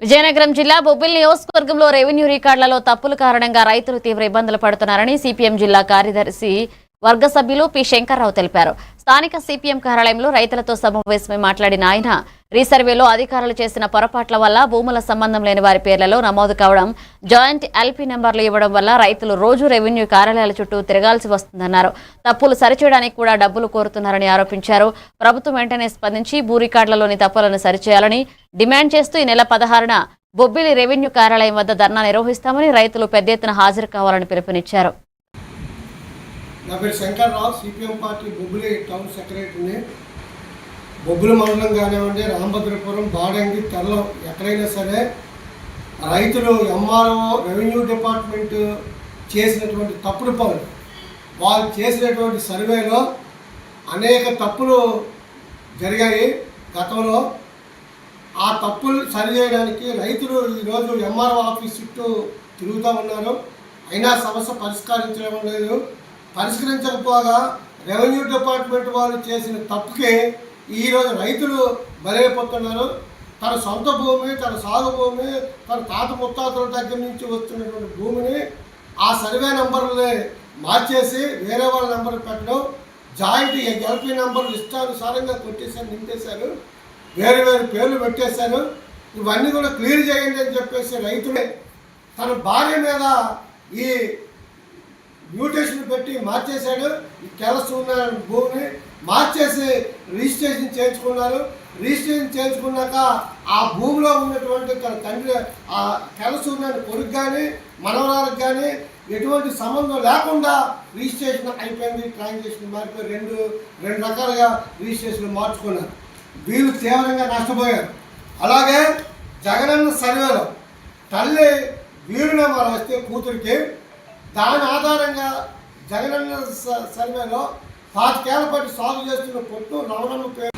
విజయనగరం జిల్లా బొబ్బిలి నియోజకవర్గంలో రెవెన్యూ రికార్డులలో తప్పుల కారణంగా రైతులు తీవ్ర ఇబ్బందులు పడుతున్నారని సిపిఎం జిల్లా కార్యదర్శి వర్గ సభ్యులు పి శంకర్రావు తెలిపారు. స్థానిక సిపిఎం కార్యాలయంలో రైతులతో సమావేశమై మాట్లాడిన ఆయన రీసర్వేలో అధికారులు చేసిన పొరపాట్ల వల్ల భూముల సంబంధం లేని వారి పేర్లలో నమోదు కావడం, జాయింట్ ఎల్పీ నెంబర్లు ఇవ్వడం వల్ల రైతులు రోజు రెవెన్యూ కార్యాలయాల చుట్టూ తిరగాల్సి వస్తుందన్నారు. తప్పులు సరిచేయడానికి కూడా డబ్బులు కోరుతున్నారని ఆరోపించారు. ప్రభుత్వం వెంటనే స్పందించి భూ రికార్డులలోని తప్పులను సరిచేయాలని డిమాండ్ చేస్తూ ఈ నెల 16న బొబ్బిలి రెవెన్యూ కార్యాలయం వద్ద ధర్నా నిర్వహిస్తామని రైతులు పెద్ద ఎత్తున హాజరు కావాలని పిలుపునిచ్చారు. నా పేరు Shankar Rao, CPM party Bobbili town సెక్రటరీని. బొబ్బిలి మండలం కానివ్వండి, రామభద్రపురం, బాడంగి, తెల్లం ఎక్కడైనా సరే రైతులు ఎంఆర్ఓ రెవెన్యూ డిపార్ట్మెంట్ చేసినటువంటి తప్పుడు పనులు, వాళ్ళు చేసినటువంటి సర్వేలో అనేక తప్పులు జరిగాయి గతంలో. ఆ తప్పులు సరిచేయడానికి రైతులు ఈరోజు ఎంఆర్ఓ ఆఫీస్ చుట్టూ తిరుగుతూ ఉన్నారు. అయినా సమస్య పరిష్కరించడం లేదు. పరిష్కరించకపోగా రెవెన్యూ డిపార్ట్మెంట్ వాళ్ళు చేసిన తప్పుకి ఈరోజు రైతులు బలైపోతున్నారు. తన సొంత భూమి, తన సాగు భూమి, తన తాత ముత్తాతల దగ్గర నుంచి వస్తున్నటువంటి భూమిని ఆ సర్వే నెంబర్ని మార్చేసి వేరే వాళ్ళ నెంబర్లు పెట్టడం, జాయింట్ ఎల్పీ నెంబర్లు ఇష్టానుసారంగా కొట్టేశారు, నింపేశారు, వేరు వేరు పేర్లు పెట్టేశారు. ఇవన్నీ కూడా క్లియర్ చేయండి అని చెప్పేసి రైతులే తన భార్య మీద ఈ మ్యూటేషన్ పెట్టి మార్చేశాడు. ఈ కెలస్ ఉన్న భూమిని మార్చేసి రిజిస్ట్రేషన్ చేయించుకున్నారు. రిజిస్ట్రేషన్ చేయించుకున్నాక ఆ భూమిలో ఉన్నటువంటి తన తండ్రి ఆ కెలస్ ఉన్న కొడుకు కానీ మనవరాలకు కానీ ఎటువంటి సంబంధం లేకుండా రిజిస్ట్రేషన్ అయిపోయింది. ట్రాన్సాక్షన్ మారిపోయి రెండు రకాలుగా రిజిస్ట్రేషన్ మార్చుకున్నారు. వీళ్ళు తీవ్రంగా నష్టపోయారు. అలాగే జగనన్న సర్వేలో తల్లి వీరునామాలు వస్తే కూతురికి దాని ఆధారంగా జగనన్న సర్వేలో 5 ఏళ్ల పాటు సాగు చేస్తున్న పొట్టు రమణమ్మ పేరు.